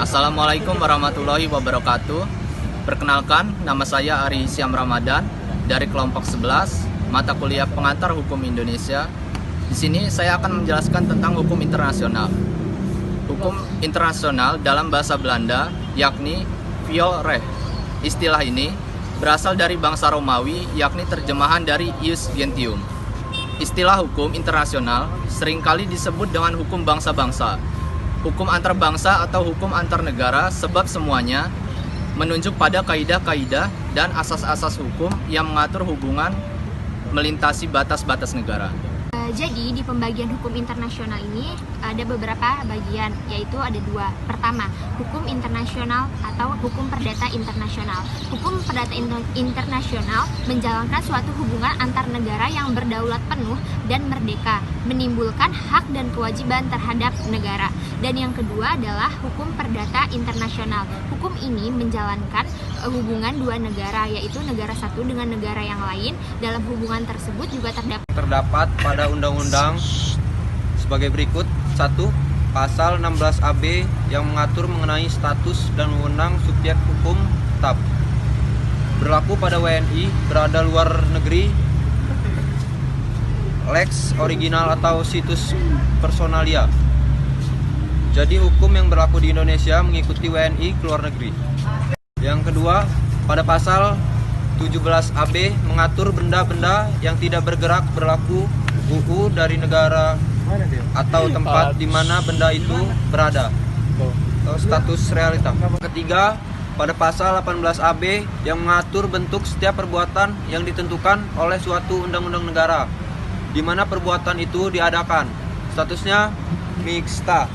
Assalamualaikum warahmatullahi wabarakatuh. Perkenalkan, nama saya Ari Syam Ramadan dari kelompok 11 mata kuliah pengantar hukum Indonesia. Di sini saya akan menjelaskan tentang hukum internasional. Hukum internasional dalam bahasa Belanda yakni Volksrecht. Istilah ini berasal dari bangsa Romawi, yakni terjemahan dari ius gentium. Istilah hukum internasional seringkali disebut dengan hukum bangsa-bangsa, hukum antar bangsa atau hukum antar negara, sebab semuanya menunjuk pada kaidah-kaidah dan asas-asas hukum yang mengatur hubungan melintasi batas-batas negara. Jadi di pembagian hukum internasional ini ada beberapa bagian, yaitu ada dua. Pertama, hukum internasional atau hukum perdata internasional. Hukum perdata internasional menjalankan suatu hubungan antar negara yang berdaulat penuh dan merdeka, menimbulkan hak dan kewajiban terhadap negara. Dan yang kedua adalah hukum perdata internasional. Hukum ini menjalankan hubungan dua negara, yaitu negara satu dengan negara yang lain. Dalam hubungan tersebut juga terdapat pada undang-undang sebagai berikut. 1. Pasal 16 AB yang mengatur mengenai status dan wewenang subjek hukum tetap. Berlaku pada WNI berada luar negeri, lex original atau situs personalia. Jadi hukum yang berlaku di Indonesia mengikuti WNI ke luar negeri. Yang kedua, pada pasal 17 AB mengatur benda-benda yang tidak bergerak berlaku UU dari negara atau tempat di mana benda itu berada, atau status realitas. Ketiga, pada pasal 18 AB yang mengatur bentuk setiap perbuatan yang ditentukan oleh suatu undang-undang negara, di mana perbuatan itu diadakan. Statusnya mixta.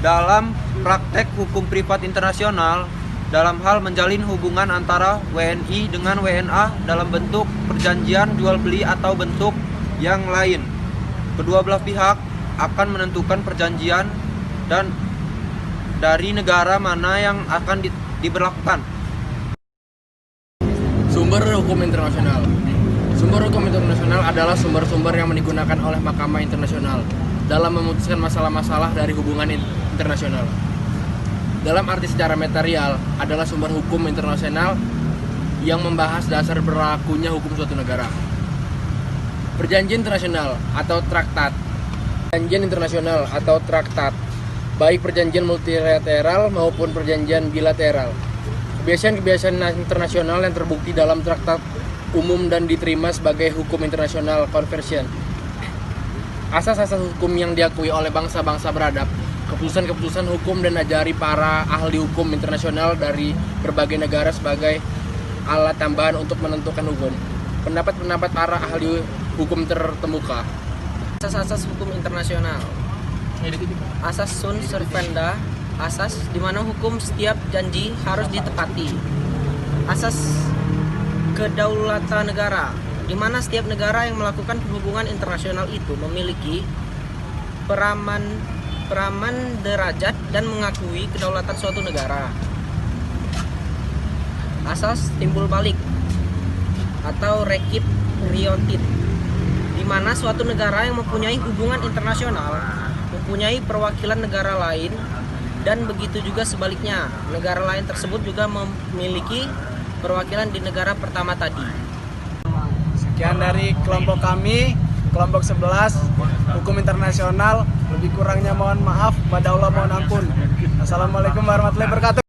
Dalam praktek hukum privat internasional, dalam hal menjalin hubungan antara WNI dengan WNA dalam bentuk perjanjian jual beli atau bentuk yang lain, kedua belah pihak akan menentukan perjanjian dan dari negara mana yang akan diberlakukan. Sumber hukum internasional. Sumber hukum internasional adalah sumber-sumber yang digunakan oleh Mahkamah Internasional dalam memutuskan masalah-masalah dari hubungan internasional. Dalam arti secara material adalah sumber hukum internasional yang membahas dasar berlakunya hukum suatu negara. Perjanjian internasional atau traktat. Perjanjian internasional atau traktat, baik perjanjian multilateral maupun perjanjian bilateral. Kebiasaan-kebiasaan internasional yang terbukti dalam traktat umum dan diterima sebagai hukum internasional convention. Asas-asas hukum yang diakui oleh bangsa-bangsa beradab. Keputusan-keputusan hukum dan ajari para ahli hukum internasional dari berbagai negara sebagai alat tambahan untuk menentukan hukum. Pendapat-pendapat para ahli hukum terkemuka. Asas-asas hukum internasional. Asas sunt servanda, asas di mana hukum setiap janji harus ditepati. Asas kedaulatan negara, di mana setiap negara yang melakukan hubungan internasional itu memiliki peraman derajat dan mengakui kedaulatan suatu negara. Asas timbul balik atau reciprocity, di mana suatu negara yang mempunyai hubungan internasional mempunyai perwakilan negara lain, dan begitu juga sebaliknya, negara lain tersebut juga memiliki perwakilan di negara pertama tadi. Sekian dari kelompok kami, kelompok 11 hukum internasional. Lebih kurangnya mohon maaf, pada Allah mohon ampun. Assalamualaikum warahmatullahi wabarakatuh.